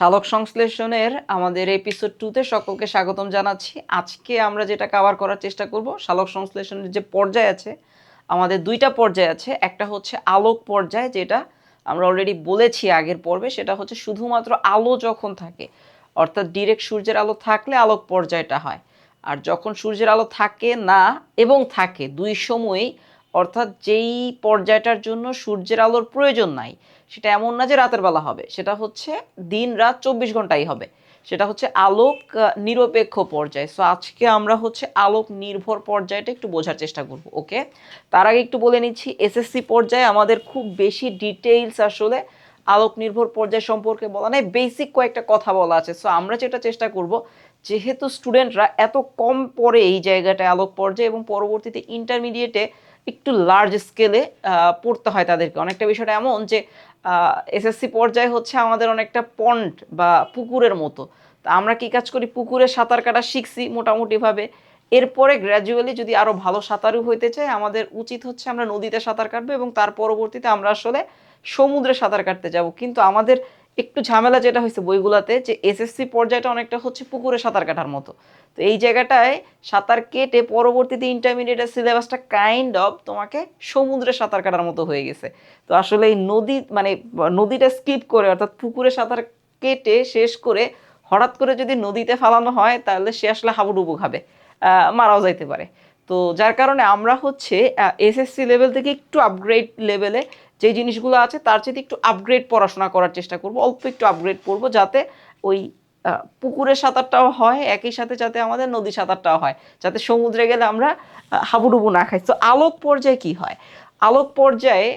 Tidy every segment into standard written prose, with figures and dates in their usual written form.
সালোক সংশ্লেষণের আমাদের এপিসোড 2-তে সকলকে স্বাগতম জানাচ্ছি। আজকে আমরা যেটা কভার করার চেষ্টা করব, সালোক সংশ্লেষণের যে পর্যায় আছে, আমাদের দুইটা পর্যায় আছে। একটা হচ্ছে আলোক পর্যায়, যেটা আমরা অলরেডি বলেছি আগের পর্বে। সেটা হচ্ছে শুধুমাত্র আলো যখন থাকে, অর্থাৎ ডিরেক্ট সূর্যের আলো থাকলে আলোক পর্যায়টা হয়। আর যখন সূর্যের আলো থাকে না এবং থাকে, দুই সময়ই, অর্থাৎ যেই পর্যায়টার জন্য সূর্যের আলোর প্রয়োজন নাই, সেটা এমন না যে রাতের বেলা হবে, সেটা হচ্ছে দিন রাত 24 ঘন্টাই হবে, সেটা হচ্ছে আলোক নিরপেক্ষ পর্যায়। সো আজকে আমরা হচ্ছে আলোক নির্ভর পর্যায়টা একটু বোঝার চেষ্টা করব। ওকে, তার আগে একটু বলে নিচ্ছি, এসএসসি পর্যায়ে আমাদের খুব বেশি ডিটেইলস আসলে আলোক নির্ভর পর্যায় সম্পর্কে বলা নেই, বেসিক কয়েকটা কথা বলা আছে। সো আমরা যেটা চেষ্টা করব, যেহেতু স্টুডেন্টরা এত কম পড়ে এই জায়গাটায় আলোক পর্যায়ে, এবং পরবর্তীতে ইন্টারমিডিয়েটে একটু লার্জ স্কেলে পড়তে হয় তাদেরকে। অনেকটা বিষয়টা এমন যে এসএসসি পর্যায়ে হচ্ছে আমাদের অনেকটা পন্ড বা পুকুরের মতো। তা আমরা কি কাজ করি, পুকুরে সাঁতার কাটা শিখছি মোটামুটিভাবে, এরপরে গ্র্যাজুয়ালি যদি আরও ভালো সাঁতারু হইতে চাই, আমাদের উচিত হচ্ছে আমরা নদীতে সাঁতার কাটবো, এবং তার পরবর্তীতে আমরা আসলে সমুদ্রে সাঁতার কাটতে যাব। কিন্তু আমাদের একটু ঝামেলা যেটা হয়েছে বইগুলাতে, যে এসএসসি পর্যায়টা অনেকটা হচ্ছে পুকুরে সাঁতার কাটার মতো। তো এই জায়গাটায় সাঁতার কেটে পরবর্তীতে ইন্টারমিডিয়েটের সিলেবাসটা কাইন্ড অফ তোমাকে সমুদ্রে সাঁতার কাটার মতো হয়ে গেছে। তো আসলে এই নদী মানে নদীটা স্কিপ করে, অর্থাৎ পুকুরে সাঁতার কেটে শেষ করে হঠাৎ করে যদি নদীতে ফালানো হয়, তাহলে সে আসলে হাবুডুবু খাবে, মারাও যাইতে পারে। তো যার কারণে আমরা হচ্ছে এসএসসি লেভেল থেকে একটু আপগ্রেড লেভেলে যে জিনিসগুলো আছে তার চেয়ে একটু আপগ্রেড পড়াশোনা করার চেষ্টা করব, অল্প একটু আপগ্রেড করব, যাতে ওই পুকুরের সাঁতারটাও হয়, একই সাথে যাতে আমাদের নদী সাঁতারটাও হয়, যাতে সমুদ্রে গেলে আমরা হাবুডুবু না খাই। তো আলোক পর্যায়ে কি হয়, আলোক পর্যায়ে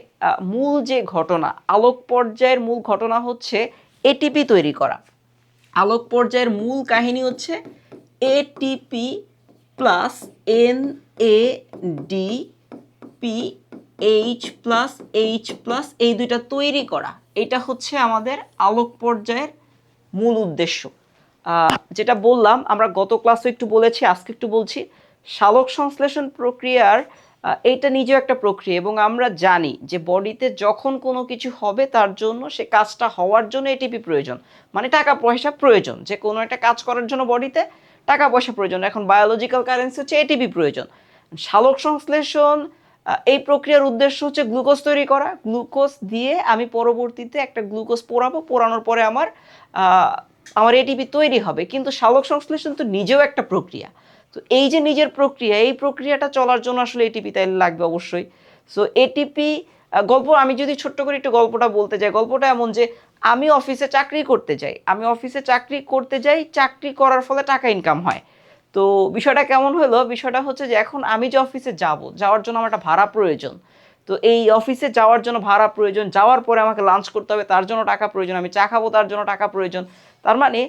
মূল যে ঘটনা, আলোক পর্যায়ের মূল ঘটনা হচ্ছে এটিপি তৈরি করা। আলোক পর্যায়ের মূল কাহিনী হচ্ছে ATP plus N A D P H plus এই দুইটা তৈরি করা। এটা হচ্ছে আমাদের আলোক পর্যায়ের মূল উদ্দেশ্য। যেটা বললাম, আমরা গত ক্লাসে একটু বলেছি, আজকে একটু বলছি, সালোক সংশ্লেষণ প্রক্রিয়ার এইটা নিজেও একটা প্রক্রিয়া, এবং আমরা জানি যে বডিতে যখন কোনো কিছু হবে তার জন্য, সে কাজটা হওয়ার জন্য এটিপি প্রয়োজন, মানে টাকা পয়সা প্রয়োজন। যে কোনো একটা কাজ করার জন্য বডিতে টাকা পয়সা প্রয়োজন, এখন বায়োলজিক্যাল কারেন্সি হচ্ছে এটিপি প্রয়োজন। সালোক সংশ্লেষণ এই প্রক্রিয়ার উদ্দেশ্য হচ্ছে গ্লুকোজ তৈরি করা। গ্লুকোজ দিয়ে আমি পরবর্তীতে একটা গ্লুকোজ পোড়াবো, পোড়ানোর পরে আমার এটিপি তৈরি হবে। কিন্তু সালোক সংশ্লেষণ তো নিজেও একটা প্রক্রিয়া। তো এই যে নিজের প্রক্রিয়া, এই প্রক্রিয়াটা চলার জন্য আসলে এটিপি তাইলে লাগবে অবশ্যই। সো এটিপি গল্প, আমি যদি ছোট্ট করে একটু গল্পটা বলতে যাই, গল্পটা এমন যে আমি অফিসে চাকরি করতে যাই, চাকরি করার ফলে টাকা ইনকাম হয়। তো বিষয়টা কেমন হলো, বিষয়টা হচ্ছে যে এখন আমি যে অফিসে যাওয়ার জন্য আমার একটা ভাড়া প্রয়োজন। তো এই অফিসে যাওয়ার জন্য ভাড়া প্রয়োজন, যাওয়ার পরে আমাকে লাঞ্চ করতে হবে, তার জন্য টাকা প্রয়োজন, আমি চা খাবো, তার জন্য টাকা প্রয়োজন। তার মানে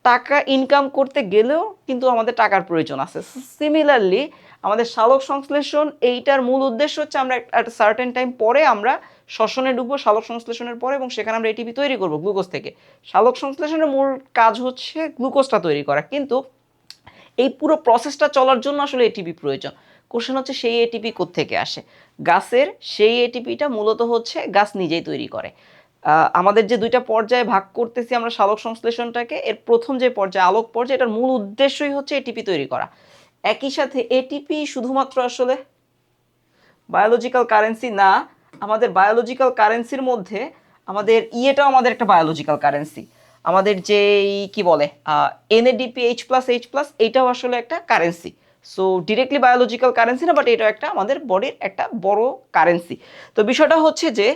টাকা ইনকাম করতে গেলেও কিন্তু আমাদের টাকার প্রয়োজন আছে। সিমিলারলি আমাদের সালোক সংশ্লেষণ এইটার মূল উদ্দেশ্য হচ্ছে আমরা একটা সার্টেন টাইম পরে আমরা শ্বসনে ঢুকবো, সালোক সংশ্লেষণের পরে, এবং সেখানে আমরা এটিপি তৈরি করবো গ্লুকোজ থেকে। সালোক সংশ্লেষণের মূল কাজ হচ্ছে গ্লুকোজটা তৈরি করা, কিন্তু এই পুরো প্রসেসটা চলার জন্য আসলে এটিপি প্রয়োজন। কোশ্চেন হচ্ছে সেই এটিপি কোত্থেকে আসে, গাছের সেই এটিপিটা মূলত হচ্ছে গাছ নিজেই তৈরি করে। আমাদের যে দুইটা পর্যায়ে ভাগ করতেছি আমরা সালোক সংশ্লেষণটাকে, এর প্রথম যে পর্যায়ে আলোক পর্যায়ে, এটার মূল উদ্দেশ্যই হচ্ছে এটিপি তৈরি করা। একই সাথে এটিপি শুধুমাত্র আসলে বায়োলজিক্যাল কারেন্সি না, আমাদের বায়োলজিক্যাল কারেন্সির মধ্যে আমাদের ইয়েটাও আমাদের একটা বায়োলজিক্যাল কারেন্সি। আমাদের যেই কি বলে এনএডিপি এইচ প্লাস এইটাও আসলে একটা currency. So directly biological currency না, বাট এটাও একটা আমাদের বডির একটা বড় কারেন্সি। তো বিষয়টা হচ্ছে যে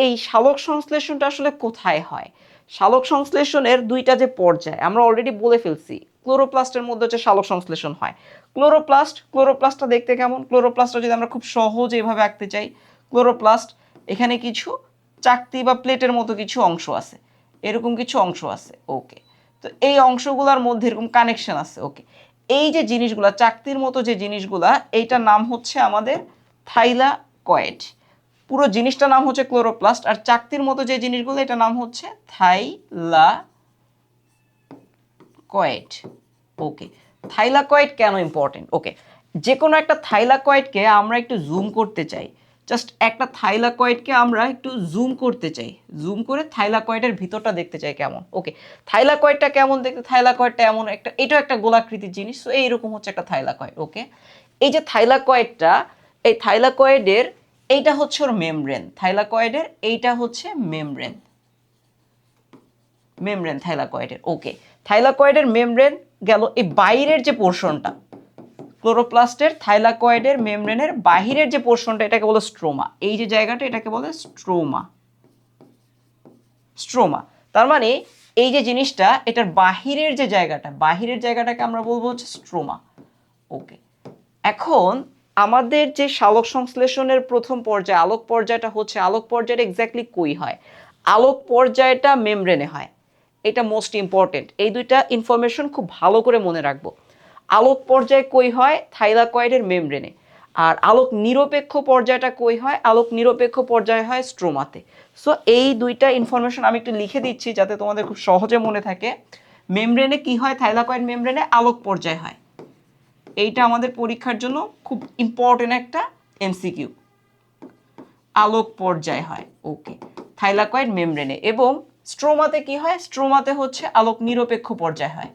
এই সালোক সংশ্লেষণটা আসলে কোথায় হয়। সালোক সংশ্লেষণের দুইটা যে পর্যায় আমরা অলরেডি বলে ফেলছি। ক্লোরোপ্লাস্টের মধ্যে হচ্ছে সালোক সংশ্লেষণ হয়। ক্লোরোপ্লাস্টটা দেখতে কেমন, ক্লোরোপ্লাস্টটা যদি আমরা খুব সহজে এভাবে আঁকতে চাই, ক্লোরোপ্লাস্ট, এখানে কিছু চাকতি বা প্লেটের মতো কিছু অংশ আছে, এরকম কিছু অংশ আছে। ওকে, তো এই অংশগুলোর মধ্যে এরকম কানেকশন আছে। ওকে, এই যে জিনিসগুলা চাকতির মতো যে জিনিসগুলা, এইটার নাম হচ্ছে আমাদের থাইলাকয়েড। পুরো জিনিসটার নাম হচ্ছে ক্লোরোপ্লাস্ট, আর চাকতির মতো যে জিনিসগুলো এটার নাম হচ্ছে থাইলাকয়েড। ওকে, থাইলাকয়েড কেন ইম্পর্টেন্ট? ওকে, যে কোনো একটা থাইলাকয়েডকে আমরা একটু জুম করতে চাই, জাস্ট একটা থাইলাকয়েডকে আমরা একটু জুম করতে চাই, জুম করে থাইলাকয়েডের ভিতরটা দেখতে চাই কেমন। ওকে, থাইলাকয়েডটা কেমন দেখতে, থাইলাকয়েডটা এমন একটা, এটাও একটা গোলাকৃতির জিনিস। সো এইরকম হচ্ছে একটা থাইলাকয়েড। ওকে, এই যে থাইলাকয়েডটা, এই থাইলাকয়েডের এইটা হচ্ছে ওর মেমব্রেন, থাইলাকয়েডের এইটা হচ্ছে মেমব্রেন, মেমব্রেন থাইলাকয়েডের। ওকে, থাইলাকয়েডের মেমব্রেন গেল। এই বাইরের যে পোর্শনটা ক্লোরোপ্লাস্টের, থাইলাকয়েডের মেমব্রেনের বাহিরের যে পোর্শনটা এটাকে বলে স্ট্রোমা। এই যে জায়গাটা এটাকে বলে স্ট্রোমা, স্ট্রোমা। তার মানে এই যে জিনিসটা, এটার বাহিরের যে জায়গাটা, বাহিরের জায়গাটাকে আমরা বলবো হচ্ছে স্ট্রোমা। ওকে, এখন আমাদের যে সালোক সংশ্লেষণের প্রথম পর্যায় আলোক পর্যায়টা হচ্ছে, আলোক পর্যায়টা এক্স্যাক্টলি কই হয়? আলোক পর্যায়টা মেমব্রেনে হয়। এটা মোস্ট ইম্পর্টেন্ট, এই দুইটা ইনফরমেশন খুব ভালো করে মনে রাখবো। আলোক পর্যায় কই হয়? থাইলাকয়েডের মেমব্রেনে। আর আলোক নিরপেক্ষ পর্যায়টা কই হয়? আলোক নিরপেক্ষ পর্যায় হয় স্ট্রোমাতে। সো এই দুইটা ইনফরমেশন আমি একটু লিখে দিচ্ছি যাতে তোমাদের খুব সহজে মনে থাকে। মেমব্রেনে কি হয়? থাইলাকয়েড মেমব্রেনে আলোক পর্যায় হয়। এইটা আমাদের পরীক্ষার জন্য খুব ইম্পর্টেন্ট একটা এমসিকিউ। আলোক পর্যায় হয় ওকে থাইলাকয়েড মেমব্রেনে। এবং স্ট্রোমাতে কি হয়? স্ট্রোমাতে হচ্ছে আলোক নিরপেক্ষ পর্যায় হয়।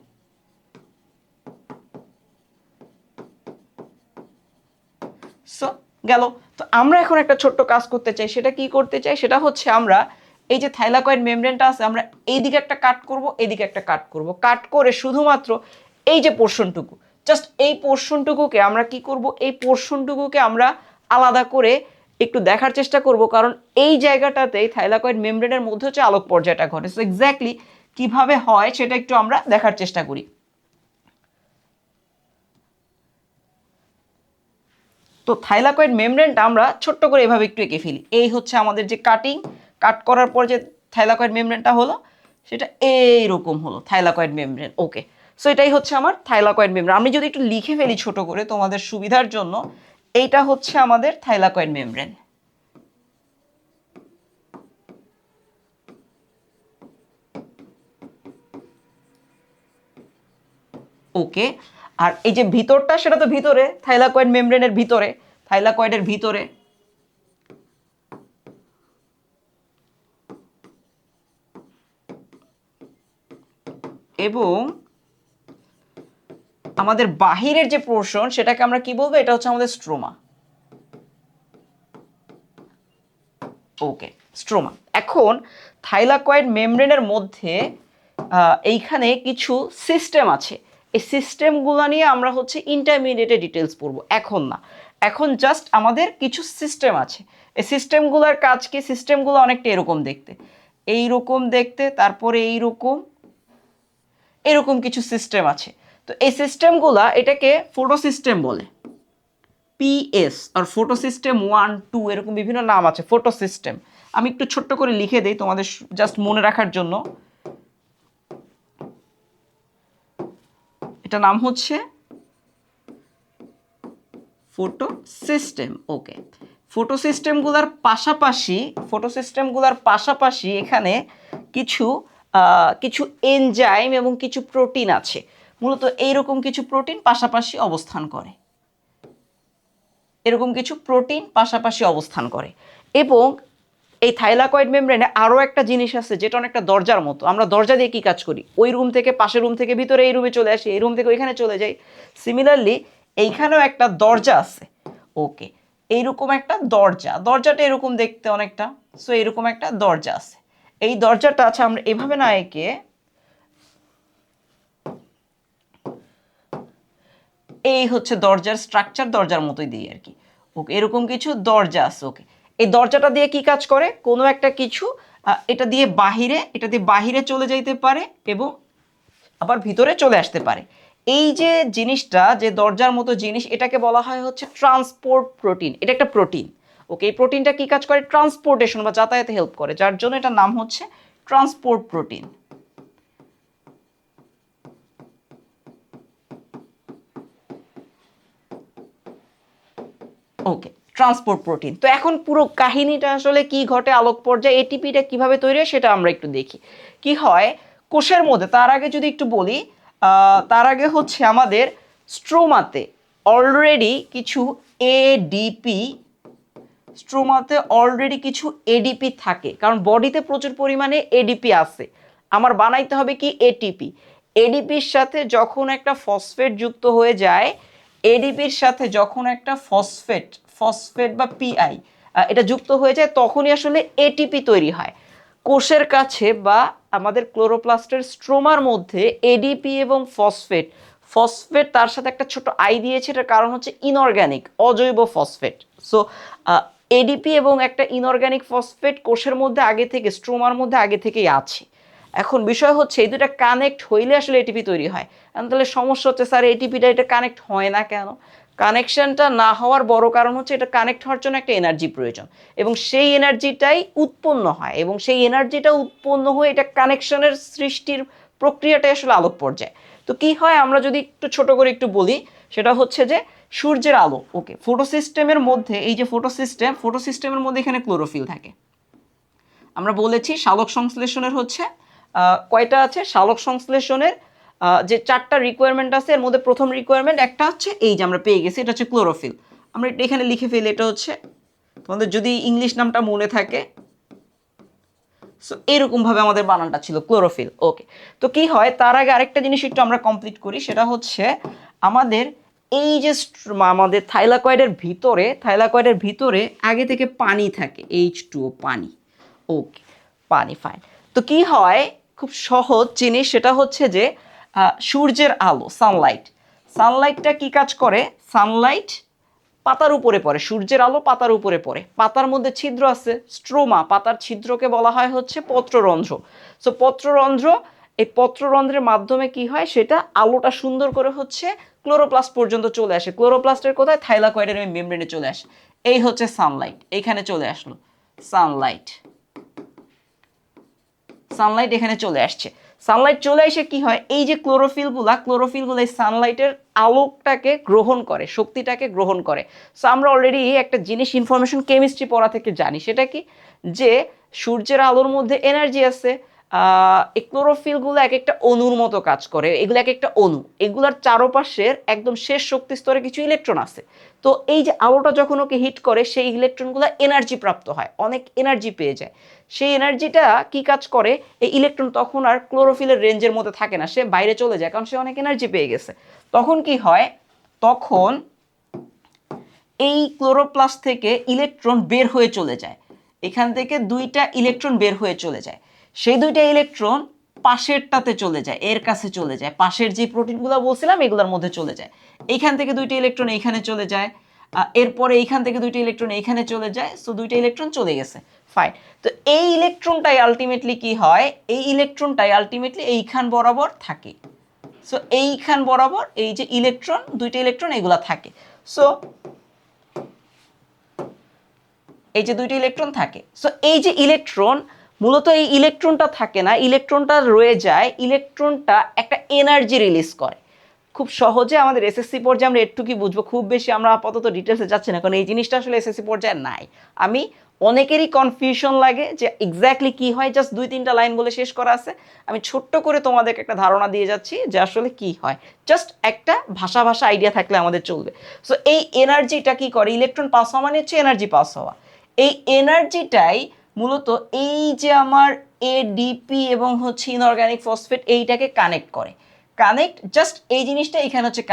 সো গেল। তো আমরা এখন একটা ছোট্ট কাজ করতে চাই, সেটা কি করতে চাই? সেটা হচ্ছে আমরা এই যে থাইলাকয়েড মেমব্রেনটা আছে, আমরা এইদিকে একটা কাট করব, এইদিকে একটা কাট করব, কাট করে শুধুমাত্র এই যে পোর্শনটুকু, জাস্ট এই পোর্শনটুকুকে আমরা কি করব? এই পোর্শনটুকুকে আমরা আলাদা করে একটু দেখার চেষ্টা করব, কারণ এই জায়গাটাতেই থাইলাকয়েড মেমব্রেনের মধ্যে হচ্ছে আলোক পর্যায়টা ঘটে। সো এক্স্যাক্টলি কিভাবে হয় সেটা একটু আমরা দেখার চেষ্টা করি। তো থাইলাকয়েড মেমব্রেনটা আমরা ছোট্ট করে এভাবে একটু এঁকে ফেলি। এই হচ্ছে আমাদের যে কাটিং, কাট করার পর যে থাইলাকয়েড মেমব্রেনটা হলো সেটা এইরকম হলো থাইলাকয়েড মেমব্রেন। ওকে, সো এটাই হচ্ছে আমার থাইলাকয়েড মেমব্রেন। আমি যদি একটু লিখে ফেলি ছোট করে তোমাদের সুবিধার জন্য, এইটা হচ্ছে আমাদের থাইলাকয়েড মেমব্রেন। ওকে, আর এই যে ভিতরটা সেটা তো ভিতরে, থাইলাকয়েড মেমব্রেনের ভিতরে, থাইলাকয়েডের ভিতরে। এবং আমাদের বাহিরের যে পোর্শন সেটাকে আমরা কি বলবো? এটা হচ্ছে আমাদের স্ট্রোমা। ওকে, স্ট্রোমা। এখন থাইলাকয়েড মেমব্রেনের মধ্যে এইখানে কিছু সিস্টেম আছে। এই সিস্টেমগুলো নিয়ে আমরা হচ্ছে ইন্টারমিডিয়েটে ডিটেলস পড়বো, এখন না। এখন জাস্ট আমাদের কিছু সিস্টেম আছে। এই সিস্টেমগুলোর কাজ কি? সিস্টেমগুলো অনেকটা এরকম দেখতে, এইরকম দেখতে, তারপরে এইরকম, এরকম কিছু সিস্টেম আছে। তো এই সিস্টেমগুলা, এটাকে ফোটো সিস্টেম বলে, পিএস আর ফোটো সিস্টেম 1 2 এরকম বিভিন্ন নাম আছে ফোটো সিস্টেম। আমি একটু ছোট্ট করে লিখে দেই তোমাদের জাস্ট মনে রাখার জন্য। এটা নাম হচ্ছে ফোটো সিস্টেম। ওকে, ফোটো সিস্টেমগুলোর পাশাপাশি, ফোটো সিস্টেমগুলোর পাশাপাশি এখানে কিছু কিছু এনজাইম এবং কিছু প্রোটিন আছে। মূলত এইরকম কিছু প্রোটিন পাশাপাশি অবস্থান করে, এরকম কিছু প্রোটিন পাশাপাশি অবস্থান করে। এবং এই থাইলাকয়েড মেমব্রেনে আরও একটা জিনিস আছে যেটা অনেকটা দরজার মতো। আমরা দরজা দিয়ে কি কাজ করি? ওই রুম থেকে পাশের রুম থেকে ভিতরে এই রুমে চলে আসি, এই রুম থেকে ওইখানে চলে যাই। সিমিলারলি এইখানেও একটা দরজা আছে। ওকে, এইরকম একটা দরজা, দরজাটা এরকম দেখতে অনেকটা। সো এরকম একটা দরজা আছে। এই দরজাটা আছে, আমরা এভাবে না এঁকে এই হচ্ছে দরজার স্ট্রাকচার, দরজার মতোই দিই আর কি। ওকে, এরকম কিছু দরজা আছে। ওকে, এই দরজাটা দিয়ে কি কাজ করে? কোনো একটা কিছু এটা দিয়ে বাহিরে, এটা দিয়ে বাহিরে চলে যাইতে পারে এবং আবার ভিতরে চলে আসতে পারে। এই যে জিনিসটা, যে দরজার মতো জিনিস, এটাকে বলা হয় হচ্ছে ট্রান্সপোর্ট প্রোটিন। এটা একটা প্রোটিন। ওকে, এই প্রোটিনটা কি কাজ করে? ট্রান্সপোর্টেশন বা যাতায়াতে হেল্প করে, যার জন্য এটার নাম হচ্ছে ট্রান্সপোর্ট প্রোটিন। ওকে, ট্রান্সপোর্ট প্রোটিন। তো এখন পুরো কাহিনীটা আসলে কি ঘটে, আলোক পর্যায়ে এটিপিটা কিভাবে তৈরি হয় সেটা আমরা একটু দেখি। কি হয় কোষের মধ্যে, তার আগে যদি একটু বলি, তার আগে হচ্ছে আমাদের স্ট্রোমাতে অলরেডি কিছু এডিপি স্ট্রোমাতে অলরেডি কিছু এডিপি থাকে, কারণ বডিতে প্রচুর পরিমাণে এডিপি আছে। আমার বানাইতে হবে কি এটিপি। এডিপির সাথে যখন একটা ফসফেট যুক্ত হয়ে যায়, এডিপির সাথে যখন একটা ফসফেট বা পিআই এটা যুক্ত হয়ে যায়, তখনই আসলে এটিপি তৈরি হয়। কোষের কাছে বা আমাদের ক্লোরোপ্লাস্টের স্ট্রোমার মধ্যে এডিপি এবং ফসফেট তার সাথে একটা ছোট আই দিয়েছে, এটার কারণ হচ্ছে ইনঅর্গ্যানিক, অজৈব ফসফেট। সো এডিপি এবং একটা ইনঅর্গ্যানিক ফসফেট কোষের মধ্যে আগে থেকে, স্ট্রোমার মধ্যে আগে থেকেই আছে। এখন বিষয় হচ্ছে এই দুটা কানেক্ট হইলে আসলে এটিপি তৈরি হয়। তাহলে সমস্যা হচ্ছে স্যার এটিপিটা এটা কানেক্ট হয় না কেন? কানেকশনটা না হওয়ার বড় কারণ হচ্ছে এটা কানেক্ট হওয়ার জন্য একটা এনার্জি প্রয়োজন, এবং সেই এনার্জিটাই উৎপন্ন হয়, এবং সেই এনার্জিটা উৎপন্ন হয়ে এটা কানেকশনের সৃষ্টির প্রক্রিয়াটাই আসলে আলোক পর্যায়। তো কি হয় আমরা যদি একটু ছোট করে একটু বলি, সেটা হচ্ছে যে সূর্যের আলো, ওকে, ফটোসিস্টেমের মধ্যে, এই যে ফটোসিস্টেমের মধ্যে এখানে ক্লোরোফিল থাকে। আমরা বলেছি সালোক সংশ্লেষণের হচ্ছে কয়টা আছে, সালোক সংশ্লেষণের যে 4টা রিকোয়ারমেন্ট আছে, এর মধ্যে প্রথম রিকোয়ারমেন্ট একটা হচ্ছে এই যে আমরা পেয়ে গেছি, এটা হচ্ছে ক্লোরোফিল। আমরা এটা এখানে লিখে ফেলি, এটা হচ্ছে তোমাদের যদি ইংলিশ নামটা মনে থাকে, সো এরকমভাবে আমাদের বানানটা ছিল ক্লোরোফিল, ওকে। তো কি হয়, তার আগে আরেকটা জিনিস একটু আমরা কমপ্লিট করি, সেটা হচ্ছে আমাদের এই যে আমাদের থাইলাকয়েডের ভিতরে আগে থেকে পানি থাকে, H2O, পানি, ওকে, পানি, ফাইন। তো কি হয়, খুব সহজ জিনিস, সেটা হচ্ছে যে সূর্যের আলো, সানলাইটটা কি কাজ করে, সানলাইট পাতার উপরে পড়ে, সূর্যের আলো পাতার উপরে পড়ে, পাতার মধ্যে ছিদ্র আছে, স্ট্রোমা, পাতার ছিদ্রকে বলা হয় হচ্ছে পত্ররন্ধ্র। সো পত্ররন্ধ্র, এই পত্ররন্ধ্রের মাধ্যমে কি হয়, সেটা আলোটা সুন্দর করে হচ্ছে ক্লোরোপ্লাস্ট পর্যন্ত চলে আসে। ক্লোরোপ্লাস্টের কোথায়, থাইলাকয়েডের মেমব্রেনে চলে আসে। এই হচ্ছে সানলাইট, এইখানে চলে আসলো সানলাইট, এখানে চলে আসছে। সানলাইট চলে এসে কি হয়, এই যে ক্লোরোফিলগুলো এই সানলাইটের আলোকটাকে গ্রহণ করে, শক্তিটাকে গ্রহণ করে। সো আমরা অলরেডি একটা জিনিস ইনফরমেশন কেমিস্ট্রি পড়া থেকে জানি, সেটা কি, যে সূর্যের আলোর মধ্যে এনার্জি আছে। এই ক্লোরোফিলগুলো এক একটা অণুর মতো কাজ করে, এগুলো এক একটা অণু, এগুলার চারপাশের একদম শেষ শক্তি স্তরে কিছু ইলেকট্রন আছে। তো এই যে আলোটা যখন ওকে হিট করে, সেই ইলেকট্রনগুলো এনার্জি প্রাপ্ত হয়, অনেক এনার্জি পেয়ে যায়। সেই এনার্জিটা কি কাজ করে, এই ইলেকট্রন তখন আর ক্লোরোফিলের রেঞ্জের মধ্যে থাকে না, সে বাইরে চলে যায়, কারণ সে অনেক এনার্জি পেয়ে গেছে। তখন কি হয়, তখন এই ক্লোরোপ্লাস্ট থেকে ইলেকট্রন বের হয়ে চলে যায়, এখান থেকে 2টা ইলেকট্রন বের হয়ে চলে যায়। সেই 2টা ইলেকট্রন পাশেরটাতে চলে যায়, এর কাছে চলে যায়, পাশের যে প্রোটিনগুলো বলছিলাম এগুলোর মধ্যে চলে যায়। এইখান থেকে 2টা ইলেকট্রন এইখানে চলে যায়, এরপরে এইখান থেকে 2টা ইলেকট্রন এইখানে চলে যায়। সো 2টা ইলেকট্রন চলে গেছে, ফাইন। তো এই ইলেকট্রনটাই আলটিমেটলি কি হয়, এই ইলেকট্রনটাই আলটিমেটলি এইখান বরাবর থাকে। সো এইখান বরাবর এই যে ইলেকট্রন, 2টা ইলেকট্রন এগুলা থাকে। সো এই যে 2টা ইলেকট্রন থাকে। সো এই যে ইলেকট্রন, মূলত এই ইলেকট্রনটা থাকে না, ইলেকট্রনটা রয়ে যায়, ইলেকট্রনটা একটা এনার্জি রিলিজ করে। খুব সহজে আমাদের এসএসসি পর্যায়ে আমরা একটু কি বুঝবো, খুব বেশি আমরা আপাতত ডিটেলসে যাচ্ছি না, কারণ এই জিনিসটা আসলে এসএসসি পর্যায়ে নাই। আমি অনেকেরই কনফিউশন লাগে যে এক্স্যাক্টলি কি হয়, জাস্ট 2-3টা লাইন বলে শেষ করা আছে। আমি ছোট্ট করে তোমাদেরকে একটা ধারণা দিয়ে যাচ্ছি যে আসলে কি হয়, জাস্ট একটা ভাষা আইডিয়া থাকলে আমাদের চলবে। সো এই এনার্জিটা কি করে, ইলেকট্রন পাস হওয়া মানে হচ্ছে এনার্জি পাস হওয়া। এই এনার্জিটাই মূলত এই যে আমার এডিপি এবং হচ্ছে ইনঅর্গানিক ফসফেট এইটাকে কানেক্ট করে, জাস্ট এই জিনিসটা এখানে হচ্ছে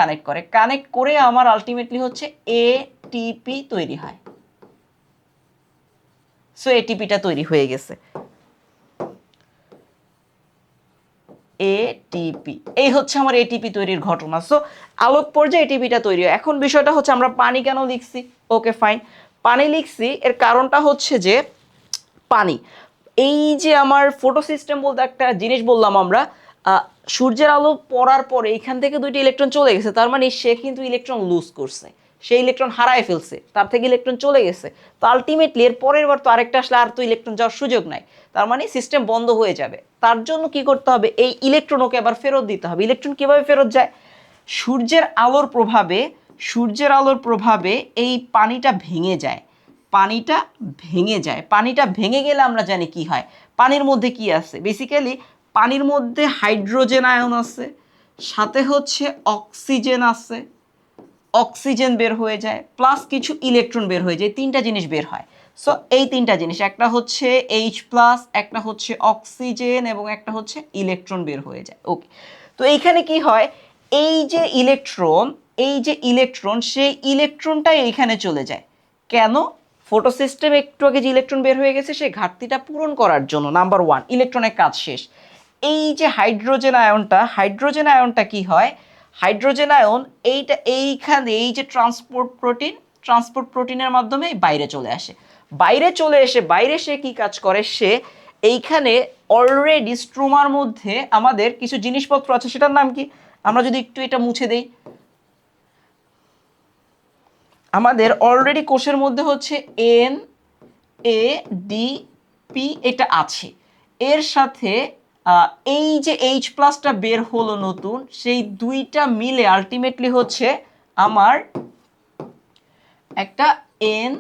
কানেক্ট করে আমার আলটিমেটলি হচ্ছে এটিপি তৈরি হয়। সো এটিপিটা তৈরি হয়ে গেছে, এটিপি, এই হচ্ছে আমার এটিপি তৈরির ঘটনা। সো আলোক পর্যায়ে এটিপিটা তৈরি হয়। এখন বিষয়টা হচ্ছে আমরা পানি কেন লিখছি, ওকে ফাইন, পানি লিখছি এর কারণটা হচ্ছে যে পানি, এই যে আমার ফটো সিস্টেম বলতে একটা জিনিস বললাম আমরা, সূর্যের আলো পড়ার পরে এখান থেকে 2টি ইলেকট্রন চলে গেছে, তার মানে সে কিন্তু ইলেকট্রন লুজ করছে, সেই ইলেকট্রন হারায় ফেলছে, তার থেকে ইলেকট্রন চলে গেছে। তো আলটিমেটলি এর পরের বার তো আরেকটা আসলে আর তো ইলেকট্রন যাওয়ার সুযোগ নাই, তার মানে সিস্টেম বন্ধ হয়ে যাবে। তার জন্য কি করতে হবে, এই ইলেকট্রন ওকে আবার ফেরত দিতে হবে। ইলেকট্রন কিভাবে ফেরত যায়, সূর্যের আলোর প্রভাবে এই পানিটা ভেঙে যায়, পানিটা ভেঙে গেলে আমরা জানি কি হয়, পানির মধ্যে কি আছে, বেসিক্যালি পানির মধ্যে হাইড্রোজেন আয়ন আছে, সাথে হচ্ছে অক্সিজেন আছে, অক্সিজেন বের হয়ে যায় প্লাস কিছু ইলেকট্রন বের হয়ে যায়, তিনটা জিনিস বের হয়। সো এই তিনটা জিনিস, একটা হচ্ছে H প্লাস, একটা হচ্ছে অক্সিজেন এবং একটা হচ্ছে ইলেকট্রন বের হয়ে যায়। ওকে, তো এইখানে কি হয়, এই যে ইলেকট্রন, এই যে ইলেকট্রন, সেই ইলেকট্রনটা এইখানে চলে যায়। কেন? ফটো সিস্টেম একটু আগে যে ইলেকট্রন বের হয়ে গেছে সেই ঘাটতিটা পূরণ করার জন্য। নাম্বার ওয়ান, ইলেকট্রনের কাজ শেষ। এই যে হাইড্রোজেন আয়নটা, হাইড্রোজেন আয়নটা কি হয়, হাইড্রোজেন আয়ন এইটা এইখানে এই যে ট্রান্সপোর্ট প্রোটিনের মাধ্যমে বাইরে চলে আসে। বাইরে চলে এসে বাইরে সে কি কাজ করে, সে এইখানে অলরেডি স্ট্রোমার মধ্যে আমাদের কিছু জিনিসপত্র আছে, সেটার নাম কি, আমরা যদি একটু এটা মুছে দেই, আমাদের অলরেডি কোষের মধ্যে হচ্ছে এন এ ডি পি এটা আছে, এর সাথে এই যে এইচ প্লাসটা বের হলো নতুন, সেই দুইটা মিলে আলটিমেটলি হচ্ছে আমার একটা N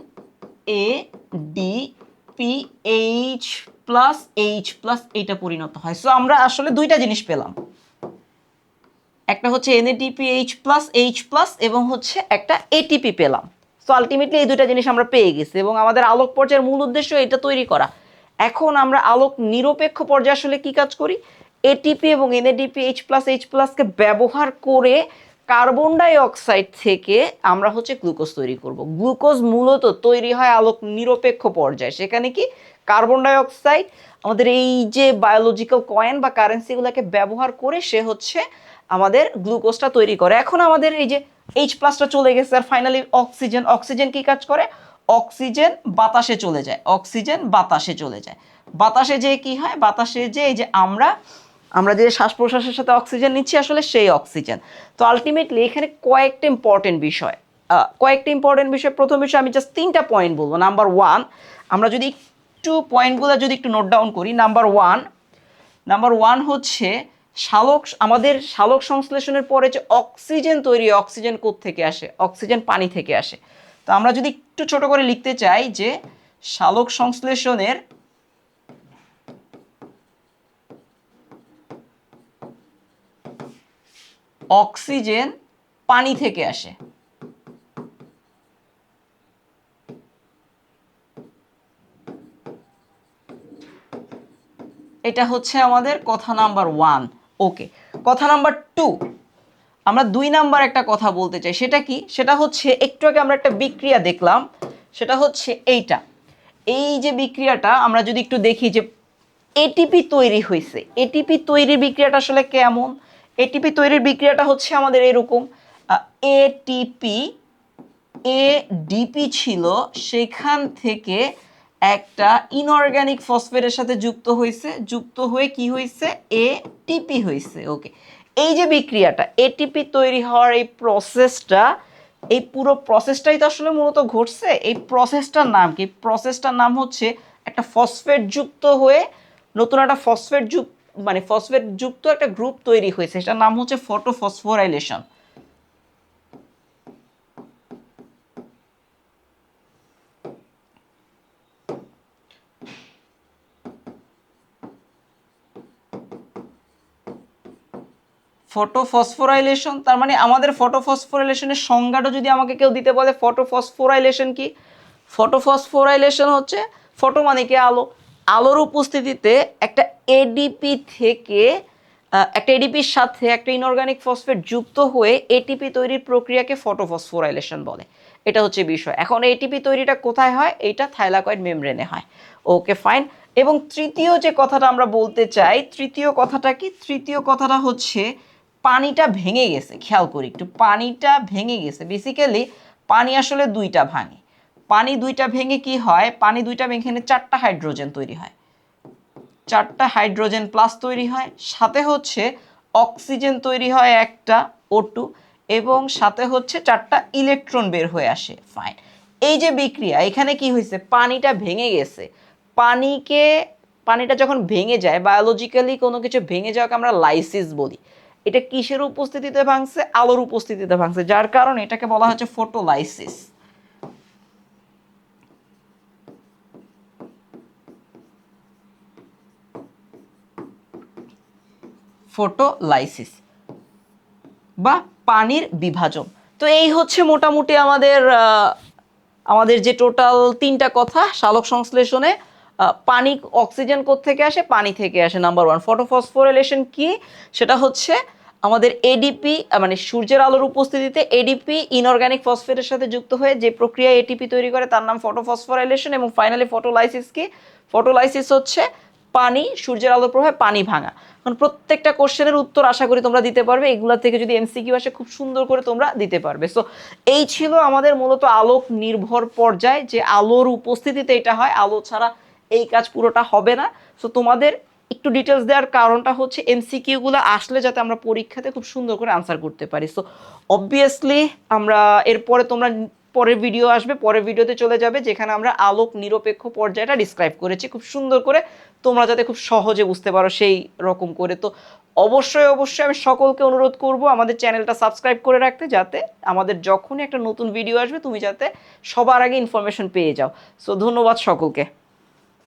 A D P H plus এইটা পরিণত হয়। সো আমরা আসলে দুইটা জিনিস পেলাম, একটা হচ্ছে এইচ প্লাস এবং হচ্ছে একটা এটিপি পেলাম। সো আলটিমেটলি এই দুইটা জিনিস আমরা পেয়ে গেছি এবং আমাদের আলোক পর্যায়ের মূল উদ্দেশ্য এটা তৈরি করা। এখন আমরা আলোক নিরপেক্ষ পর্যায়ে আসলে কি কাজ করি, এটিপি এবং এইচ প্লাসকে ব্যবহার করে কার্বন ডাই অক্সাইড থেকে আমরা হচ্ছে গ্লুকোজ তৈরি করব। গ্লুকোজ মূলত তৈরি হয় আলোক নিরপেক্ষ পর্যায়ে, সেখানে কি কার্বন ডাই অক্সাইড আমাদের এই যে বায়োলজিক্যাল কয়েন বা কারেন্সিগুলোকে ব্যবহার করে সে হচ্ছে আমাদের গ্লুকোজটা তৈরি করে। এখন আমাদের এই যে এইচ প্লাসটা চলে গেছে, আর ফাইনালি অক্সিজেন কি কাজ করে, অক্সিজেন বাতাসে চলে যায়, বাতাসে যে কি হয়, বাতাসে যে এই যে আমরা যে শ্বাস প্রশ্বাসের সাথে অক্সিজেন নিচ্ছি আসলে সেই অক্সিজেন। তো আলটিমেটলি এখানে কয়েকটা ইম্পর্টেন্ট বিষয়, প্রথম বিষয় আমি জাস্ট তিনটা পয়েন্ট বলবো। নাম্বার ওয়ান, আমরা যদি একটু পয়েন্টগুলো যদি একটু নোট ডাউন করি, নাম্বার ওয়ান হচ্ছে আমাদের সালোক সংশ্লেষণের পরে যে অক্সিজেন তৈরি, অক্সিজেন কোত্থেকে আসে, অক্সিজেন পানি থেকে আসে। তো আমরা যদি একটু ছোট করে লিখতে চাই যে সালোক সংশ্লেষণের অক্সিজেন পানি থেকে আসে, এটা হচ্ছে আমাদের কথা নাম্বার ওয়ান। ওকে, কথা নাম্বার টু, আমরা 2 নাম্বার একটা কথা বলতে চাই, সেটা কি, সেটা হচ্ছে একটু আগে আমরা একটা বিক্রিয়া দেখলাম, সেটা হচ্ছে এইটা, এই যে বিক্রিয়াটা আমরা যদি একটু দেখি যে এটিপি তৈরি হয়েছে, এটিপি তৈরির বিক্রিয়াটা আসলে কেমন, এটিপি তৈরির বিক্রিয়াটা হচ্ছে আমাদের এরকম, এটিপি এডিপি ছিল, সেখান থেকে একটা ইনঅর্গানিক ফসফেটের সাথে যুক্ত হয়ে কি হয়েছে, এটিপি হয়েছে। ওকে, এই যে বিক্রিয়াটা এটিপি তৈরি হওয়ার এই প্রসেসটা, এই পুরো প্রসেসটাই তো আসলে মূলত ঘটছে। এই প্রসেসটার নাম কি, প্রসেসটার নাম হচ্ছে একটা ফসফেট যুক্ত হয়ে নতুন একটা ফসফেট যুক্ত একটা গ্রুপ তৈরি হয়েছে, সেটার নাম হচ্ছে ফটোফসফোরাইলেশন। ফটোফসফোরাইলেশন, তার মানে আমাদের ফটোফসফোরাইলেশনের সংজ্ঞাটা যদি আমাকে কেউ দিতে বলে, ফটোফসফোরাইলেশন কি, ফটোফসফোরাইলেশন হচ্ছে, ফটো মানে কি আলো, আলোর উপস্থিতিতে একটা এডিপি থেকে একটা এডিপির সাথে একটা ইনঅর্গানিক ফসফেট যুক্ত হয়ে এটিপি তৈরির প্রক্রিয়াকে ফটোফসফোরাইলেশন বলে। এটা হচ্ছে বিষয়। এখন এটিপি তৈরিটা কোথায় হয়, এইটা থাইলাকয়েড মেমব্রেনে হয়। Okay fine. এবং তৃতীয় যে কথাটা আমরা বলতে চাই, তৃতীয় কথাটা কি, তৃতীয় কথাটা হচ্ছে পানিটা ভেঙে গেছে। খেয়াল করি একটু, পানিটা ভেঙে গেছে। বেসিক্যালি পানি আসলে দুইটা ভাঙে, পানি দুইটা ভেঙে কি হয়, পানি দুইটা ভেঙে এখানে 4টা হাইড্রোজেন তৈরি হয়, 4টা হাইড্রোজেন প্লাস তৈরি হয়, সাথে হচ্ছে অক্সিজেন তৈরি হয় একটা O2, এবং সাথে হচ্ছে 4টা ইলেকট্রন বের হয়ে আসে। ফাইন, এই যে বিক্রিয়া এখানে কি হয়েছে, পানিটা ভেঙে গেছে। পানিটা যখন ভেঙে যায়, বায়োলজিক্যালি কোনো কিছু ভেঙে যাওয়াকে আমরা লাইসিস বলি। এটা কিসের উপস্থিতিতে ভাঙছে, আলোর উপস্থিতিতে ভাঙছে, যার কারণে এটাকে বলা হচ্ছে ফটোলাইসিস। ফটোলাইসিস বা পানির বিভাজন। তো এই হচ্ছে মোটামুটি আমাদের যে টোটাল 3টা কথা সালোক সংশ্লেষণে। পানি, অক্সিজেন কোত্থেকে আসে? পানি থেকে আসে। নাম্বার 1 ফটোফসফোরাইলেশন কি? সেটা হচ্ছে আমাদের এডিপি, মানে সূর্যের আলোর উপস্থিতিতে এডিপি ইনঅর্গানিক ফসফেটের সাথে যুক্ত হয়ে যে প্রক্রিয়ায় এটিপি তৈরি করে তার নাম ফটোফসফোরাইলেশন। এবং ফাইনালি ফটোলাইসিস কি? ফটোলাইসিস হচ্ছে পানি, সূর্যের আলোর প্রভাবে পানি ভাঙা। কারণ প্রত্যেকটা কোশ্চেনের উত্তর আশা করি তোমরা দিতে পারবে, এগুলা থেকে যদি এমসিকিউ আসে খুব সুন্দর করে তোমরা দিতে পারবে। সো এই ছিল আমাদের মূলত আলোক নির্ভর পর্যায়, যে আলোর উপস্থিতিতে এটা হয়, আলো ছাড়া এই কাজ পুরোটা হবে না। সো তোমাদের একটু ডিটেলস দেওয়ার কারণটা হচ্ছে এমসিকিউগুলো আসলে যাতে আমরা পরীক্ষাতে খুব সুন্দর করে আনসার করতে পারি। সো অবভিয়াসলি আমরা এরপরে তোমরা পরের ভিডিও আসবে, পরের ভিডিওতে চলে যাবে যেখানে আমরা আলোক নিরপেক্ষ পর্যায়টা ডিসক্রাইব করেছি খুব সুন্দর করে, তোমরা যাতে খুব সহজে বুঝতে পারো সেই রকম করে। তো অবশ্যই অবশ্যই আমি সকলকে অনুরোধ করব আমাদের চ্যানেলটা সাবস্ক্রাইব করে রাখতে, যাতে আমাদের যখনই একটা নতুন ভিডিও আসবে তুমি যাতে সবার আগে ইনফরমেশন পেয়ে যাও। সো ধন্যবাদ সকলকে।